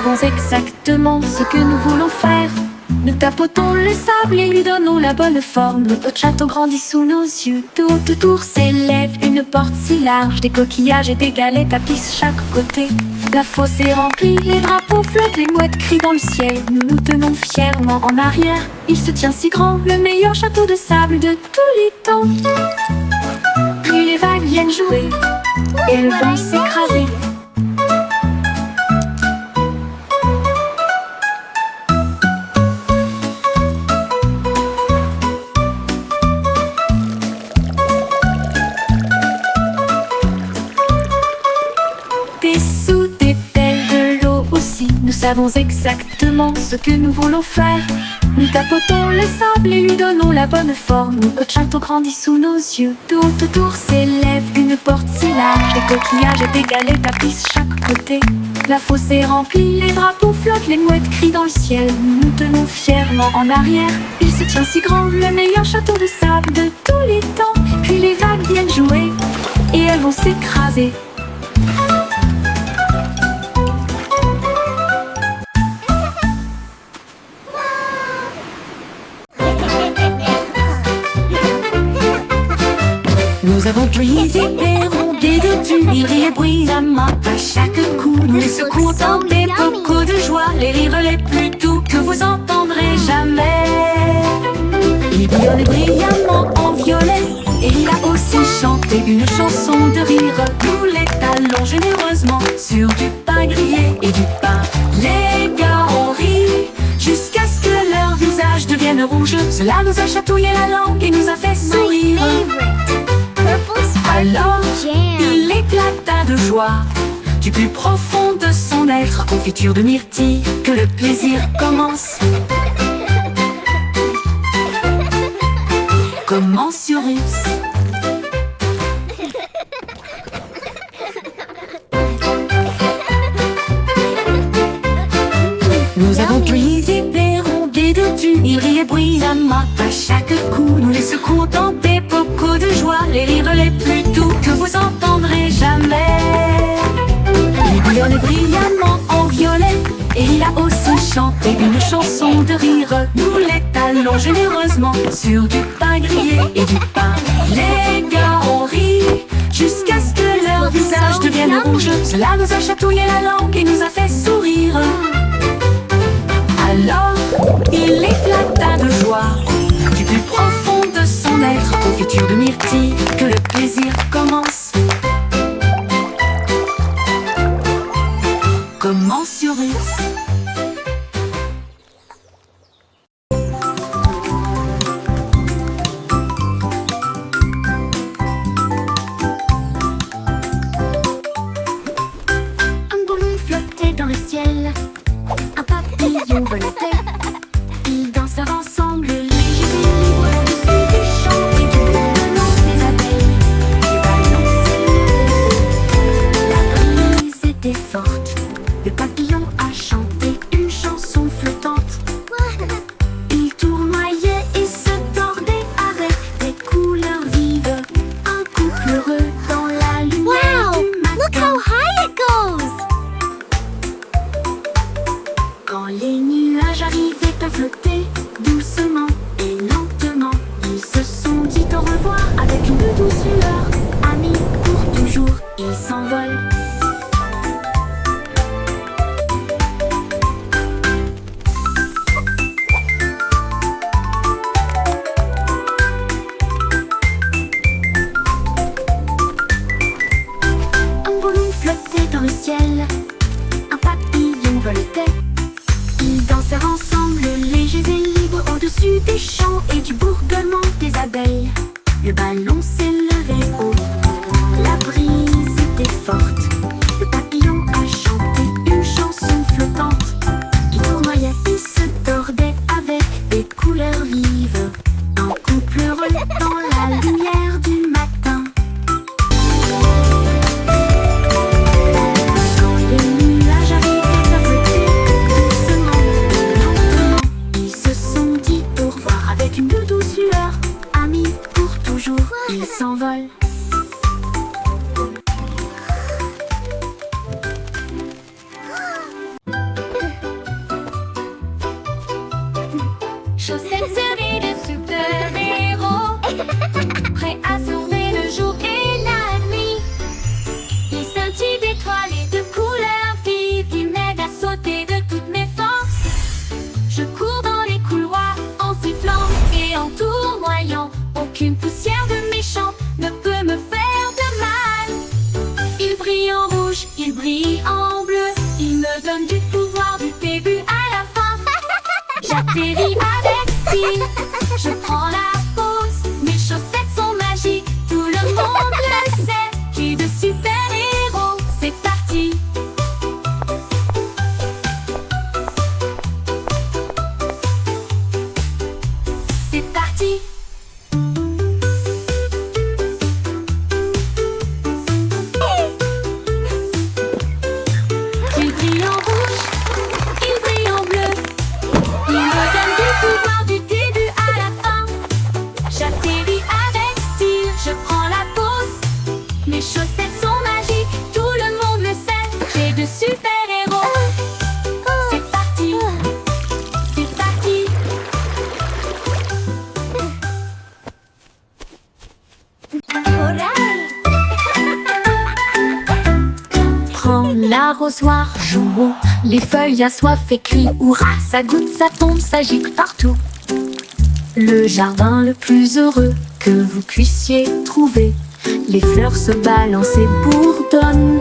savons exactement ce que nous voulons faire. Nous tapotons le sable et lui donnons la bonne forme. Notre château grandit sous nos yeux. Tout autour s'élève une porte si large. Des coquillages et des galets tapissent chaque côté. La fosse est remplie, les drapeaux flottent, les mouettes crient dans le ciel. Nous nous tenons fièrement en arrière. Il se tient si grand, le meilleur château de sable de tous les temps. Puis les vagues viennent jouer et le vent s'écraser. Nous savons exactement ce que nous voulons faire. Nous tapotons le sable et lui donnons la bonne forme. Notre château grandit sous nos yeux. Tout autour s'élève une porte si large. Des coquillages et des galets tapissent chaque côté. La fosse est remplie, les drapeaux flottent, les mouettes crient dans le ciel. Nous nous tenons fièrement en arrière. Il se tient si grand, le meilleur château de sable de tous les temps. Puis les vagues viennent jouer et elles vont s'écraser. Nous avons pris des perrons, des dodus, ils rient bruyamment à chaque coup. Nous les secouons dans des bocaux de joie, les rires les plus doux que vous entendrez jamais. Il bouillonnait brillamment en violet, et il a aussi chanté une chanson de rire. Nous les talons généreusement sur du pain grillé et du pain. Les gars ont ri jusqu'à ce que leur visage devienne rouge. Cela nous a chatouillé la langue et nous a fait sourire. Alors, il éclata de joie du plus profond de son être. Confiture de myrtille, que le plaisir commence. Commensurus. Nous avons pris des perrons, des dodus, ils riaient bruyamment à chaque coup. Nous les secouons dans des bocaux de joie, les rires les plus doux que vous entendrez jamais. Il bouillonnait brillamment en violet, et il a aussi chanté une chanson de rire. Nous les talons généreusement sur du pain grillé et du pain. Les gars ont ri jusqu'à ce que leur visage devienne rouge. Cela nous a chatouillé la langue et nous a fait sourire. Alors, il éclata de joie du plus profond de son être. Confiture de myrtille, que le plaisir commence. Commensurus. Un ballon flottait dans le ciel. Un papillon volait. Ils dansèrent ensemble, légers et libres, au-dessus des champs et du bourdonnement des abeilles. Les ballons s'élevaient, la brise était forte. Le papillon a chanté une chanson flottante. Il tournoyait et se tordait avec des couleurs vives. Un couple heureux dans la lumière du matin. Look how high it goes! Quand les nuages arrivaient à flotter doucement et lentement, ils se sont dit au revoir avec une douce lueur. Amis pour toujours, ils s'envolent. Un ballon flottait dans le ciel, un papillon volait. Ils dansèrent ensemble, légers et libres, au-dessus des champs et du bourdonnement des abeilles. Le ballon s'élevait haut, la brise était forte. Le papillon a chanté une chanson flottante. Il tournoyait et se tordait avec des couleurs vives. Un couple heureux dans la lumière du matin. Quand les nuages arrivaient à flotter doucement et lentement, ils se sont dit au revoir avec une douce lueur. Amis pour toujours, ils s'envolent. Chaussettes serrées de super-héros, prêts à sauver le jour et la nuit. Ils scintillent d'étoiles et de couleurs vives, ils m'aident à sauter de toutes mes forces. Je cours dans les couloirs en sifflant et en tournoyant. Aucune poussière de méchant ne peut me faire de mal. Ils brillent en rouge, ils brillent en bleu, ils me donnent du pouvoir du début à la fin. J'atterris avec style, je prends la pause, mes chaussettes sont magiques, tout le monde le sait. J'ai de super-héros, c'est parti. C'est parti. Il brille en rouge, il brille en bleu, il me donne du pouvoir du début à la fin. J'atterris avec style, je prends la pause, mes chaussettes sont magiques, tout le monde le sait. J'ai de super-héros, c'est parti, c'est parti. Prends l'arrosoir, jouons, les feuilles assoiffées crient hurrah, ça goûte, ça tombe, ça gicle partout. Le jardin le plus heureux que vous puissiez trouver, les fleurs se balancent et bourdonnent.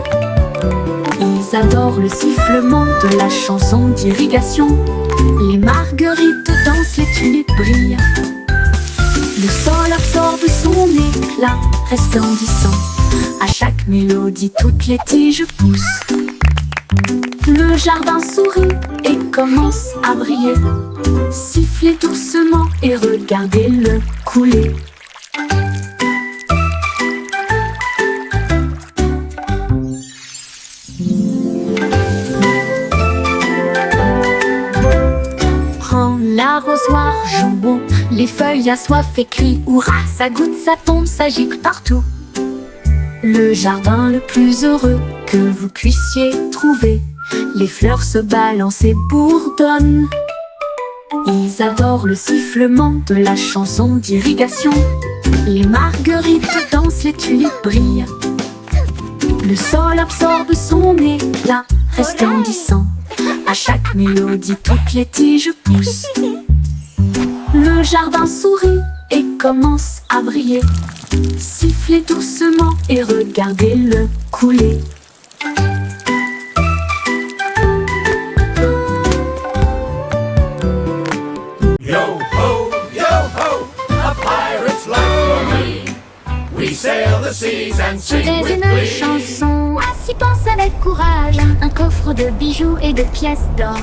Ils adorent le sifflement de la chanson d'irrigation. Les marguerites dansent, les tulipes brillent. Le sol absorbe son éclat resplendissant. À chaque mélodie, toutes les tiges poussent. Le jardin sourit et commence à briller. Sifflez doucement et regardez-le couler. Prends l'arrosoir, jouons, les feuilles assoiffées crient hurrah, ça goûte, ça tombe, ça gicle partout. Le jardin le plus heureux que vous puissiez trouver, les fleurs se balancent et bourdonnent. Ils adorent le sifflement de la chanson d'irrigation. Les marguerites dansent, les tulipes brillent. Le sol absorbe son éclat resplendissant. À chaque mélodie, toutes les tiges poussent. Le jardin sourit et commence à briller. Sifflez doucement et regardez-le couler. Yo ho, a pirate's life for me. We sail the seas and sing C'était with une glee. chanson, ainsi pense avec courage. Un coffre de bijoux et de pièces d'or.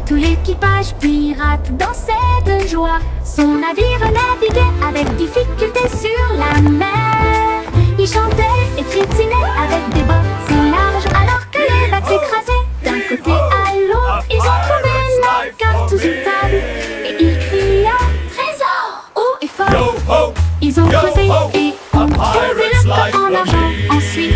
Tout l'équipage pirate dansait de joie. Son navire naviguait avec difficulté sur la mer. Il chantait et piétinait avec des bottes si larges, alors que les vagues s'écrasaient d'un côté à l'autre. Ils ont trouvé la carte sous une table et ils criaient trésor haut et fort. Yo ho, Ils ont yo creusé ho, et a ont trouvé pirate's le life coffre en for argent. me. Ensuite,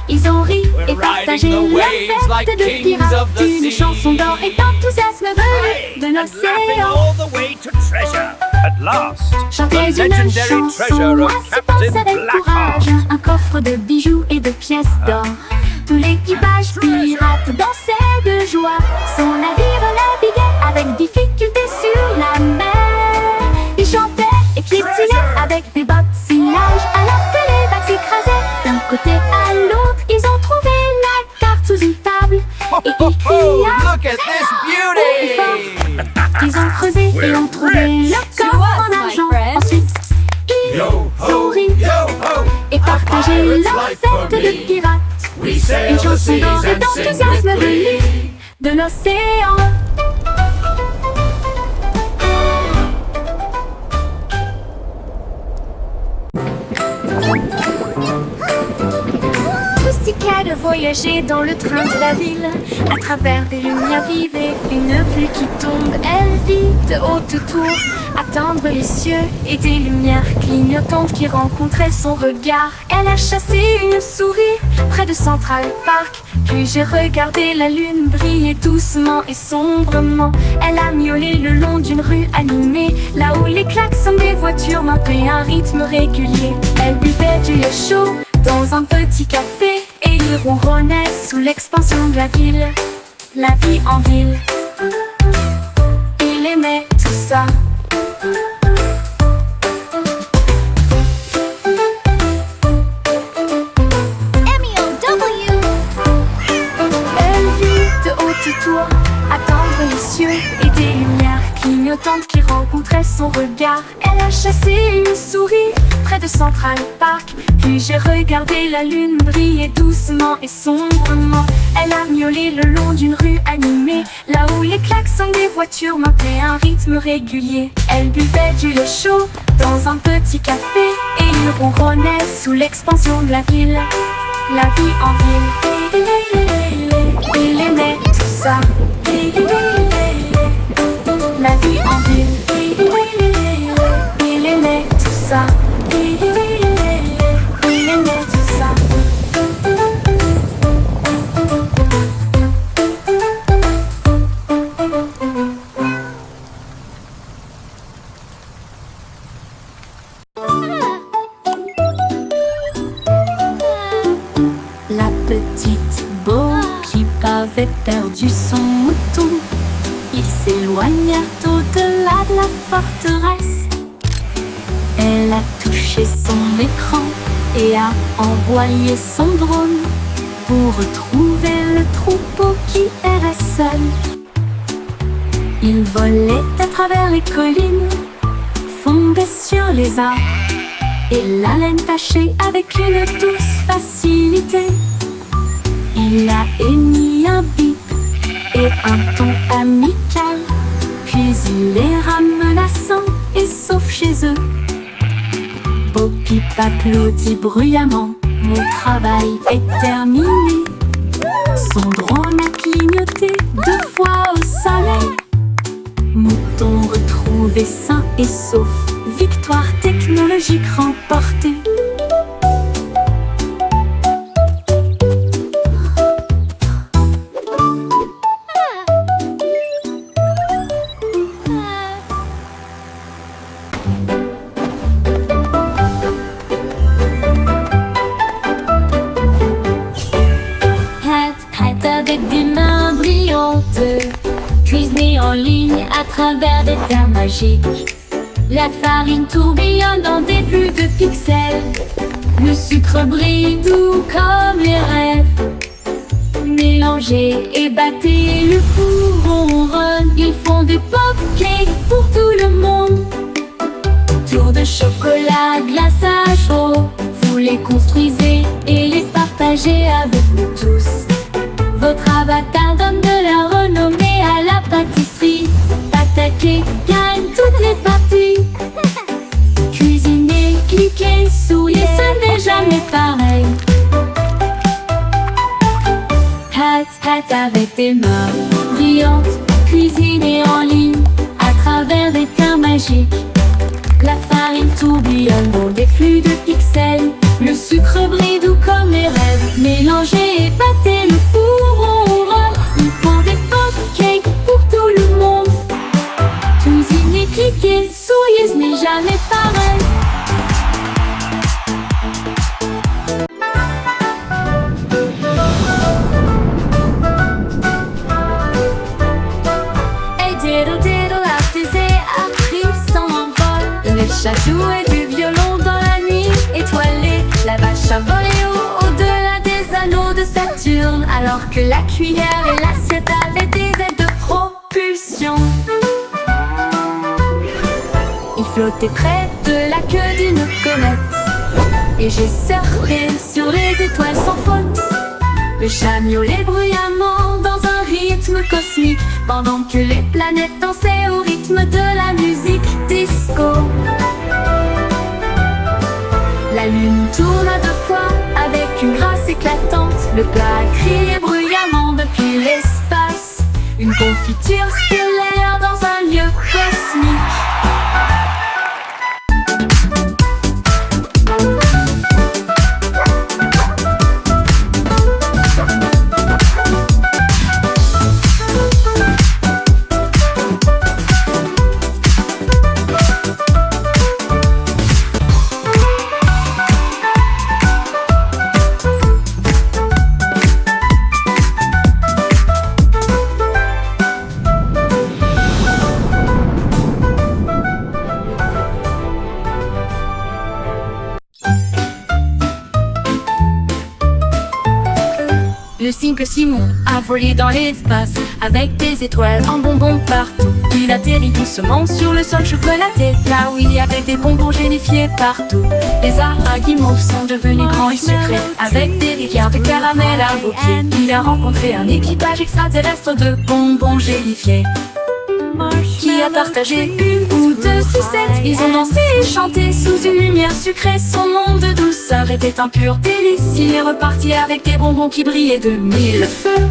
ils ont ri et partagé riding the la waves like fête de kings pirates. of the Une sea. chanson d'or et d'enthousiasme venu de and laughing l'océan. all the way to treasure. At last, Chantez the une legendary chanson, treasure of ainsi pense Captain avec Blackheart. courage. Un coffre de bijoux et de pièces d'or. Tout l'équipage pirate dansait de joie. Son navire naviguait avec difficulté sur la mer. Il chantait et piétinait avec des bottes si larges, alors que les vagues s'écrasaient d'un côté à l'autre. Ils ont trouvé la carte sous une table et ils Oh, criaient look at this haut et fort. beauty! Ils ont creusé et ont trouvé le coffre en argent. Ensuite, ils Yo ont ho, ri yo ho, et partagé pirate's leur life for fête de me. pirates. We sail Une the chanson seas d'or et and sing d'enthousiasme with venue glee. de l'océan. Pussycat, a voyageur voyager dans le train de la ville, à travers des lumières vives et une pluie qui tombe. Elle vit de haute tour, attendre les cieux et des lumières clignotantes qui rencontraient son regard. Elle a chassé une souris près de Central Park, puis j'ai regardé la lune briller doucement et sombrement. Elle a miaulé le long d'une rue animée, là où les klaxons des voitures marquaient un rythme régulier. Elle buvait du lait chaud dans un petit café et il ronronnait sous l'expansion de la ville. La vie en ville, il aimait tout ça. M-E-O-W. Elle vit de haute tour, attendre les cieux et des lumières clignotantes qui rencontraient son regard. Elle a chassé une souris près de Central Park, puis j'ai regardé la lune briller doucement et sombrement. Elle a miaulé le long d'une rue animée, là où les klaxons des voitures marquaient un rythme régulier. Elle buvait du lait chaud dans un petit café et il ronronnait sous l'expansion de la ville. La vie en ville, il aimait tout ça. La vie en ville, il aimait tout ça. Il aimait tout ça. La petite Bo qui avait perdu son mouton, il s'éloigna au-delà de la forteresse. Elle a touché son écran et a envoyé son drone pour retrouver le troupeau qui errait seul. Il volait à travers les collines, fondait sur les arbres et la laine tachée avec une douce facilité. Il a émis un bip et un ton amical, puis il les ramena sains et saufs chez eux. Bo-Peep applaudit bruyamment, mon travail est terminé. Son drone a clignoté 2 fois au soleil. Mouton retrouvé sain et sauf, victoire technologique remportée. Avec des mains brillantes, cuisinée en ligne à travers des terres magiques. La farine tourbillonne dans des flux de pixels. Le sucre brille doux comme les rêves. Mélangez et battez, le four ronronne. Ils font des pop-cakes pour tout le monde. Tour de chocolat, glaçage chaud. Vous les construisez et les partagez avec nous tous. Votre avatar donne de la renommée à la pâtisserie. Attaquez, gagne toutes les parties. Cuisinez, cliquez, souriez, ce n'est jamais pareil. Hat avec des mains brillantes, cuisinez en ligne à travers des terres magiques. La farine tourbillonne dans des flux de pixels. Le sucre brille doux comme les rêves. Mélangez et battez, le four ronronne. Ils font des pop-cakes pour tout le monde. Cuisinez, cliquez, souriez, ce n'est jamais pareil. Hey diddle diddle, la fusée a pris son envol. Les chats jouaient du violon dans la nuit étoilée. La vache a volé au-delà des anneaux de Saturne, alors que la cuillère et l'assiette avaient des ailes de propulsion. Il flottait près de la queue d'une comète et j'ai surfé sur les étoiles sans faute. Le chat miaulait bruyamment dans un rythme cosmique, pendant que les planètes dansaient au rythme de la musique disco. La lune tourne à 2 fois avec une grâce éclatante. Le plat crie bruyamment depuis l'espace. Une confiture stellaire dans un lieu cosmique. Le cycle Simon a volé dans l'espace avec des étoiles en bonbons partout. Il atterrit doucement sur le sol chocolaté, là où il y avait des bonbons gélifiés partout. Les araguimauves sont devenus grands et sucrés avec des rivières de caramel à vos pieds. Il a rencontré un équipage extraterrestre de bonbons gélifiés qui a partagé une ou 2 sucettes. Ils ont dansé et chanté sous une lumière sucrée. Son monde de douceur était un pur délice. Il est reparti avec des bonbons qui brillaient de 1000 feux.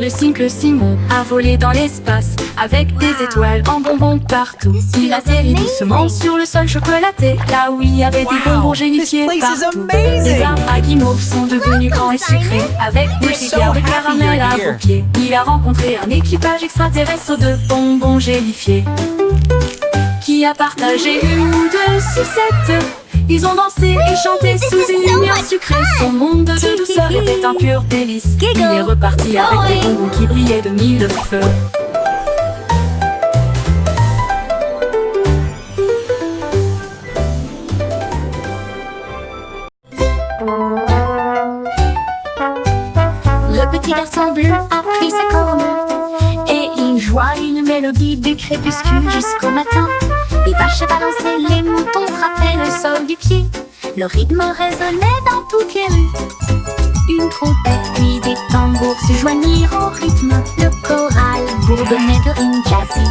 Le cycle Simon a volé dans l'espace avec des étoiles en bonbons partout. Il atterrit doucement sur le sol chocolaté, là où il y avait des bonbons gélifiés partout. Les araguimauves sont devenus grands et sucrés avec des rivières de caramel à vos pieds. Il a rencontré un équipage extraterrestre de bonbons gélifiés qui a partagé une ou 2 sucettes. Ils ont dansé et chanté sous une lumière sucrée. Son monde de douceur était un pur délice. Il est reparti avec des bonbons qui brillaient de 1000 feux. Le petit garçon bleu a pris sa corne et il joua une mélodie du crépuscule jusqu'au matin. Les vaches balançaient, les moutons frappaient le sol du pied. Le rythme résonnait dans toutes les rues. Une trompette puis des tambours se joignirent au rythme. Le choral bourdonnait de rimes jazzy.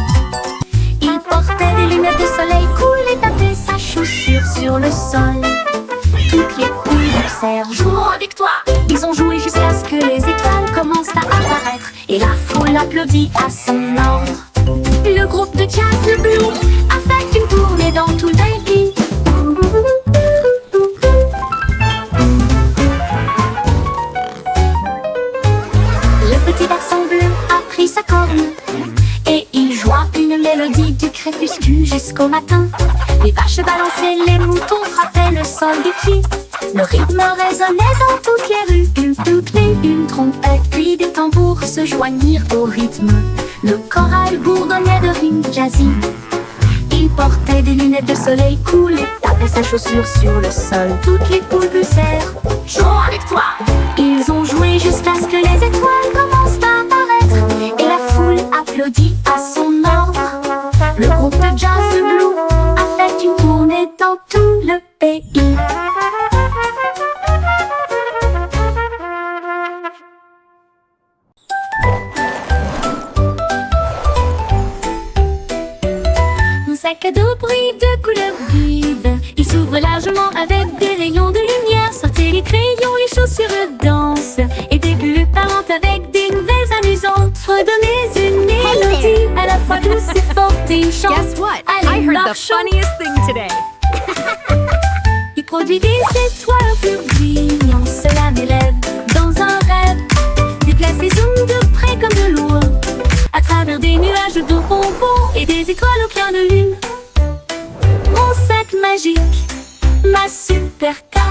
Il portait des lunettes de soleil cool et tapait sa chaussure sur le sol. Toutes les poules dansèrent, jouant avec toi. Ils ont joué jusqu'à ce que les étoiles commencent à apparaître et la foule applaudit à son ordre. Le groupe de jazz, le Blue, a fait une tournée dans tout le pays. Le petit garçon bleu a pris sa corne et il joua une mélodie du crépuscule jusqu'au matin. Les vaches balançaient, les moutons frappaient le sol du pied. Le rythme résonnait dans toutes les rues. Une trompette puis des tambours se joignirent au rythme. Le choral bourdonnait de rimes jazzy. Il portait des lunettes de soleil cool et tapait sa chaussure sur le sol. Toutes les poules poussèrent, jouons avec toi. Ils ont joué jusqu'à ce que les étoiles commencent à apparaître et la foule applaudit à son ordre. Le groupe de jazz de Blue a fait une tournée dans tout le pays. Sac à dos brille de couleurs vives. Il s'ouvre largement avec des rayons de lumière. Sortez les crayons, les chaussures dansent. Et des bulles parlent avec des nouvelles amusantes. Redonnez une mélodie à la fois douce et forte et chante. Guess what? Allez, I heard the marchons. funniest thing today. Il produit des étoiles plus brillantes. Cela m'élève dans un rêve. Déplace et zoom de près comme de loin. À travers des nuages de bonbons et des étoiles au clair de lune. Mon sac magique, ma supercar.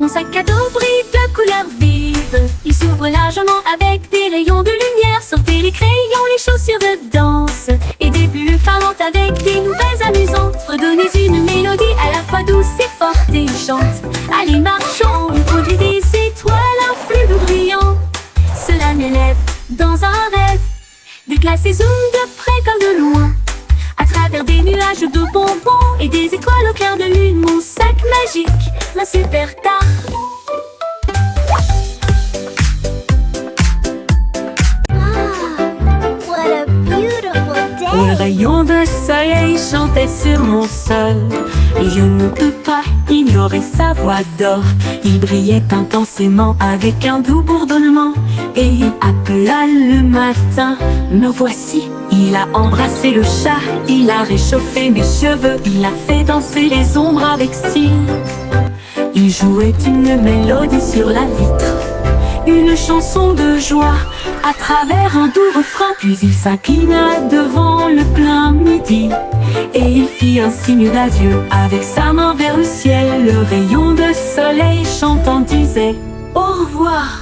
Mon sac à dos brille de couleurs vives. Il s'ouvre largement avec des rayons de lumière. Sortez les crayons, les chaussures de danse et des bulles parlantes avec des nouvelles amusantes. Redonnez une mélodie à la fois douce et forte et chante. Allez, marchons, on produit des étoiles, un flux brillant. Cela m'élève dans un rêve. Déplace et zoom de près comme de loin. À travers travers des nuages de bonbons et des étoiles au clair de lune. Mon sac magique, la super tarte. What a beautiful Un day! rayon de soleil chantait sur mon sol et je ne peux pas ignorer sa voix d'or. Il brillait intensément avec un doux bourdonnement et il appela le matin. Me voici, il a embrassé le chat, il a réchauffé mes cheveux, il a fait danser les ombres avec style. Il jouait une mélodie sur la vitre, une chanson de joie à travers un doux refrain. Puis il s'inclina devant le plein midi et il fit un signe d'adieu avec sa main vers le ciel. Le rayon de soleil chantant disait au revoir.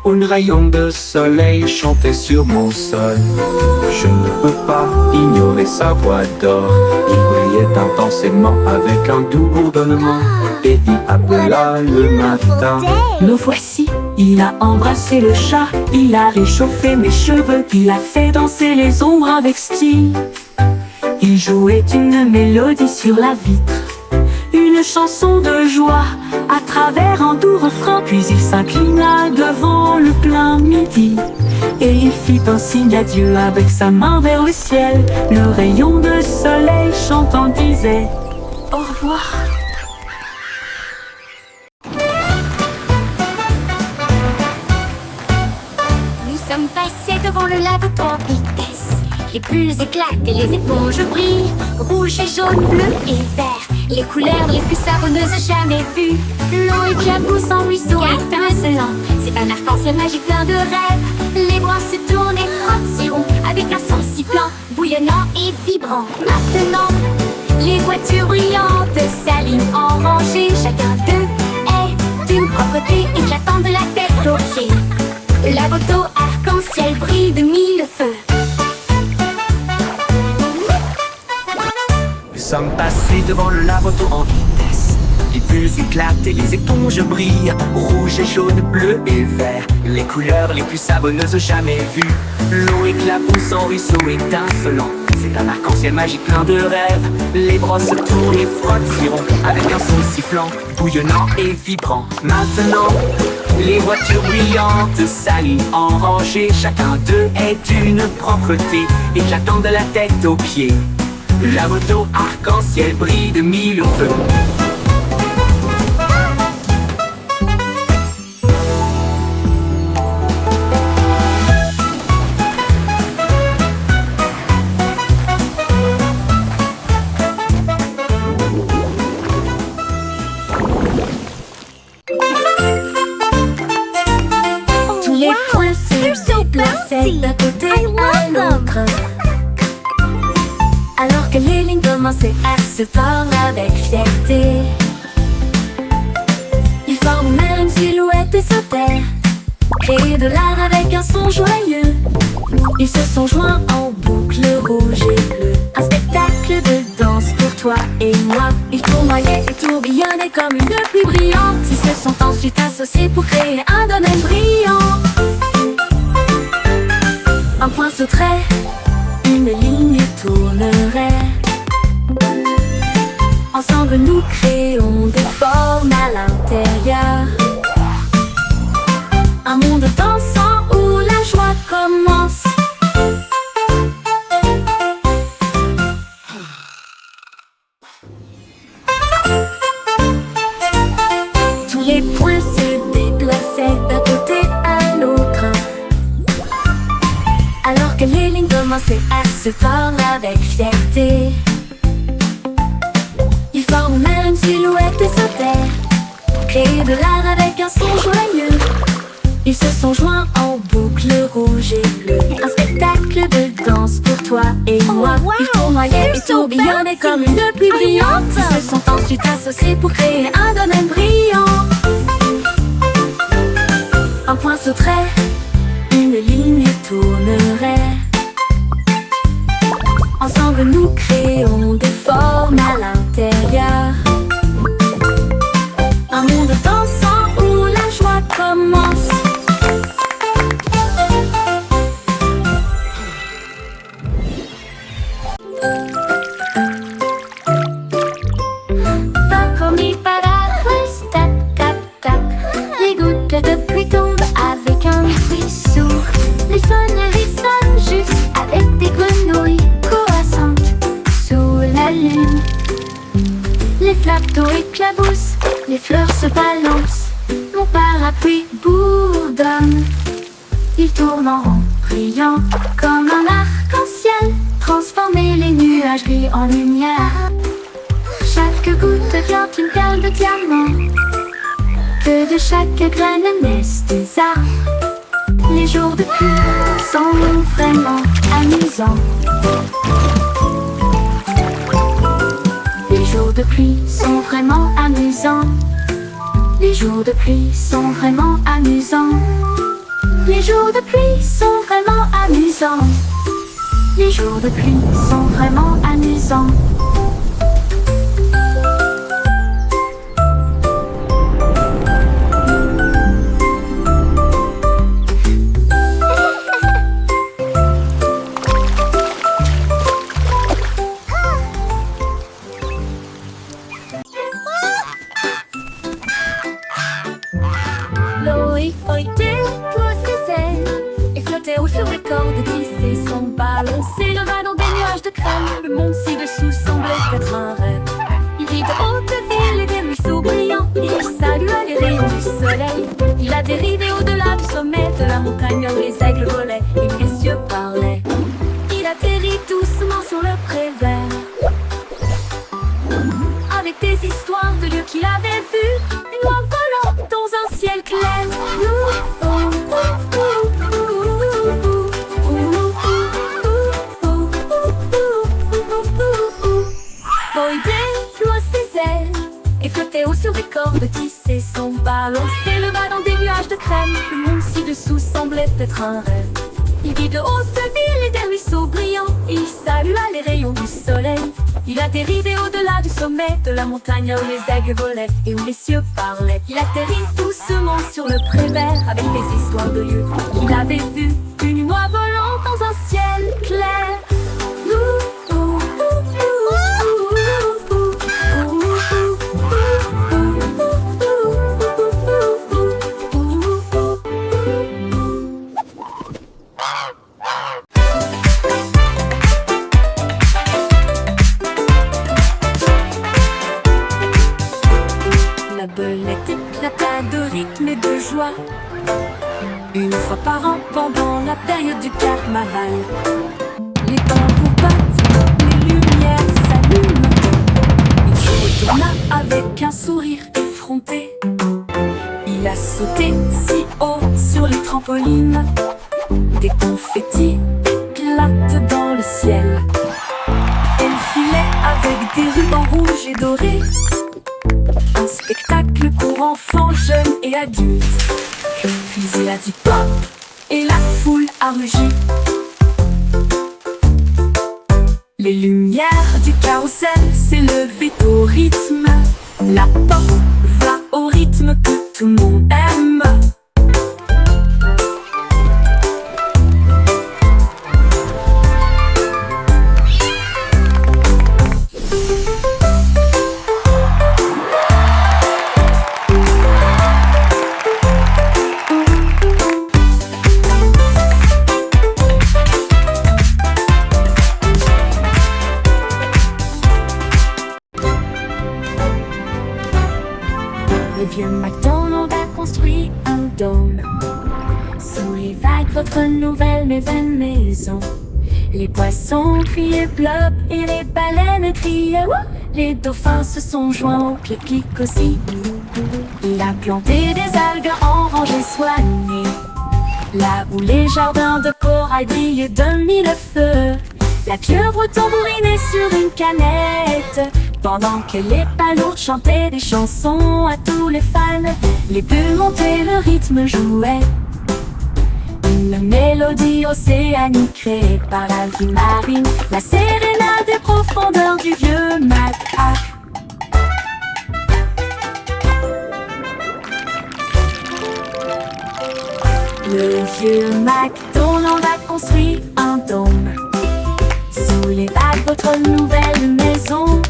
Un rayon de soleil chantait sur mon sol. Je ne peux pas ignorer sa voix d'or. Il brillait intensément avec un doux bourdonnement et il appela le matin. Me voici, il a embrassé le chat, il a réchauffé mes cheveux, il a fait danser les ombres avec style. Il jouait une mélodie sur la vitre, une chanson de joie à travers un doux refrain. Puis il s'inclina devant le plein midi et il fit un signe d'adieu avec sa main vers le ciel. Le rayon de soleil chantant disait au revoir. Nous sommes passés devant le lave en vitesse. Les bulles éclatent et les éponges brillent. Rouge et jaune, bleu et vert, les couleurs les plus savonneuses jamais vues. L'eau éclabousse en ruisseau étincelant. C'est un arc-en-ciel magique plein de rêves. Les bras se tournent et frottent si rond avec un son sifflant, bouillonnant et vibrant. Maintenant, les voitures brillantes s'alignent en rangée. Chacun d'eux est d'une propreté éclatante de la tête aux pieds. La moto arc-en-ciel brille de mille feux. Nous sommes passés devant le lave-auto en vitesse. Les bulles éclatent et les éponges brillent. Rouge et jaune, bleu et vert, les couleurs les plus savonneuses jamais vues. L'eau éclabousse en ruisseau étincelant. C'est un arc-en-ciel magique plein de rêves. Les brosses tournent et frottent si rond avec un son sifflant, bouillonnant et vibrant. Maintenant, les voitures brillantes s'alignent en rangée. Chacun d'eux est d'une propreté éclatante de la tête aux pieds. La moto arc-en-ciel brille de mille feux. Tous les points se déplaçaient d'un côté à l'autre, alors que les lignes commençaient à se tordre avec fierté. Ils forment même une silhouette et sautèrent, créer de l'art avec un son joyeux. Ils se sont joints en boucle rouge et bleue, un spectacle de danse pour toi et moi. Ils tournoyaient et tourbillonnaient comme une pluie brillante. Ils se sont ensuite associés pour créer un domaine brillant. Un point sauterait, une ligne tournerait. Ensemble nous créons des formes à l'intérieur. Un monde dansant où la joie commence. Tous les points se déplaçaient d'un côté à l'autre, alors que les lignes commençaient à se tordre avec fierté. Ils forment même une silhouette et sautèrent, créer de l'art avec un son joyeux. Ils se sont joints en boucle rouge et bleue, un spectacle de danse pour toi et moi. Ils tournoyaient et tourbillonnaient comme une pluie brillante. Ils se sont ensuite ensuite associés pour créer un domaine brillant. Un point sauterait, une ligne tournerait. Ensemble nous créons des formes à l'intérieur. Un monde dansant où la joie commence. Les gouttes de pluie tombent avec un bruit sourd. Les sonneries sonnent juste avec des grenouilles croissantes sous la lune. Les flaques d'eau éclaboussent, les fleurs se balancent. Mon parapluie bourdonne. Il tourne en rond, brillant comme un arc-en-ciel. Transformer les nuages gris en lumière. Chaque goutte devient une perle de diamant. Que de chaque graine naissent des arbres. Les jours de pluie sont vraiment amusants. Les jours de pluie sont vraiment amusants. Les jours de pluie sont vraiment amusants. Les jours de pluie sont vraiment amusants. Les jours de pluie sont vraiment amusants. Loïc déploie ses ailes et flottait haut sur les cordes glissées sans balancer. Le va dans des nuages de crème. Le monde ci-dessous semblait être un rêve. Il vit de hautes villes et des ruisseaux brillants. Il salua les rayons du soleil. Il a dérivé au-delà du sommet de la montagne où les aigles volaient et les cieux parlaient. Il atterrit doucement sur le prévert avec des histoires de lieux qu'il avait vus. Une oie volant dans un ciel clair. Boy déploie ses ailes et flottait haut sur des cordes tissées sans balancer. Le va dans des nuages de crème. Le monde ci-dessous semblait être un rêve. Il vit de hautes villes et des ruisseaux brillants. Et il salua les rayons du soleil. Il a dérivé au-delà du sommet de la montagne où les aigles volaient et où les cieux parlaient. Il atterrit doucement sur le prévert avec des histoires de lieux qu'il avait vus. Une oie volant dans un ciel clair. La belette éclata de rythme et de joie une fois par an pendant la période du carnaval. Les tambours battent, les lumières s'allument. Il se retourna avec un sourire effronté. Il a sauté si haut sur les trampolines. Des confettis éclatent dans le ciel. Elle filait avec des rubans rouges et dorés. Un spectacle pour enfants, jeunes et adultes. Puis il a dit pop et la foule a rugi. Les lumières du carrousel s'élevaient au rythme. La pop va au rythme que tout le monde aime. Le vieux McDonald a construit un dôme sous les vagues, votre nouvelle maison. Les poissons criaient plop et les baleines criaient wouh. Les dauphins se sont joints au pique-nique aussi. Il a planté des algues en rangées soignées, là où les jardins de corail brillaient de mille feux. La pieuvre tambourinait sur une canette Pendant que les palourdes chantaient des chansons à tous les fans, les bulles montaient, le rythme jouait. Une mélodie océanique créée par la vie marine, la sérénade des profondeurs du vieux Mac. Le vieux Mac dont l'on a construit un dôme sous les vagues, votre nouvelle maison.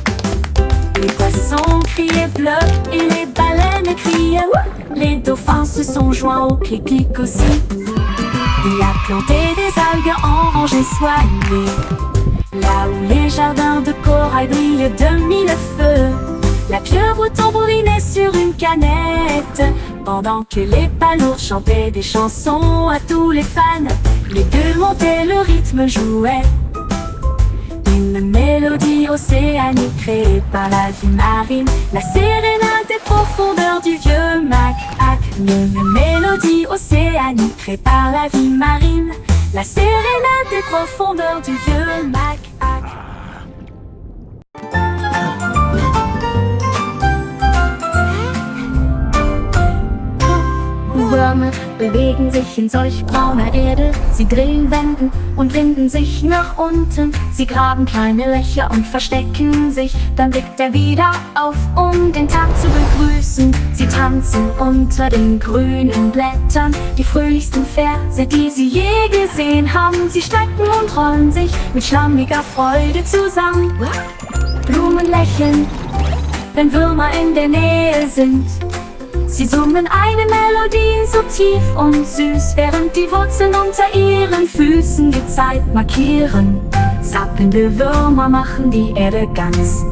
Les poissons criaient bleu et les baleines criaient ouh. Les dauphins se sont joints au clic-clic aussi. Il a planté des algues en rangées soignées, là où les jardins de corail brillent de mille feux. La pieuvre tambourinait sur une canette, pendant que les palourdes chantaient des chansons à tous les fans. Les bulles montaient, le rythme jouait. Une mélodie océanique créée par la vie marine, la sérénade des profondeurs du vieux Mac. Une mélodie océanique créée par la vie marine, la sérénade des profondeurs du vieux Mac. Würmer bewegen sich in solch brauner Erde. Sie drehen, wenden und winden sich nach unten. Sie graben kleine Löcher und verstecken sich. Dann blickt er wieder auf, um den Tag zu begrüßen. Sie tanzen unter den grünen Blättern, die fröhlichsten Verse, die sie je gesehen haben. Sie strecken und rollen sich mit schlammiger Freude zusammen. Blumen lächeln, wenn Würmer in der Nähe sind. Sie summen eine Melodie so tief und süß, während die Wurzeln unter ihren Füßen die Zeit markieren. Zappelnde Würmer machen die Erde ganz.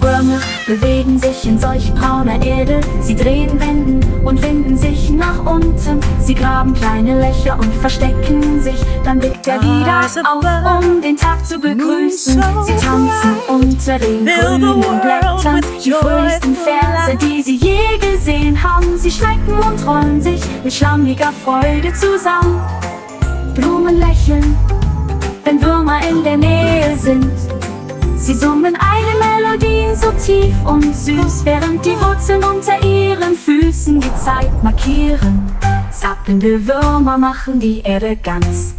Würmer bewegen sich in solch brauner Erde. Sie drehen, wenden und winden sich nach unten. Sie graben kleine Löcher und verstecken sich. Dann blickt er wieder auf, um den Tag zu begrüßen. Sie tanzen unter den grünen Blättern, die fröhlichsten Verse, die sie je gesehen haben. Sie strecken und rollen sich mit schlammiger Freude zusammen. Blumen lächeln, wenn Würmer in der Nähe sind. Sie summen eine Melodie so tief und süß, während die Wurzeln unter ihren Füßen die Zeit markieren. Zappelnde Würmer machen die Erde ganz.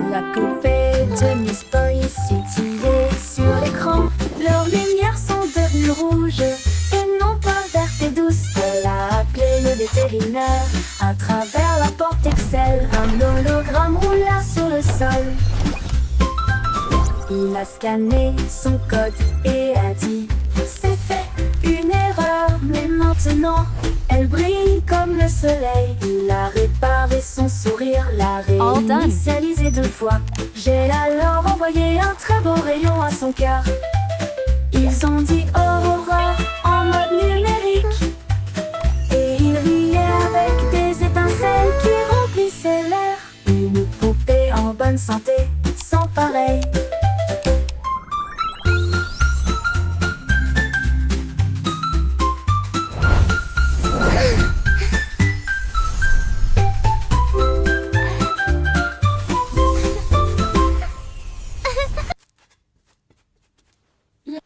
La coupée de Miss Boy s'est tirée sur l'écran. Leurs lumières sont devenues rouges et non pas vertes et douces. Elle a appelé le vétérinaire. À travers la porte Excel, un hologramme roula sur le sol. Il a scanné son code et a dit: c'est fait, une erreur, mais maintenant elle brille comme le soleil. Il a réparé son sourire, l'a réinitialisé 2 fois. J'ai alors envoyé un très beau rayon à son cœur. Ils ont dit: oh Aurore,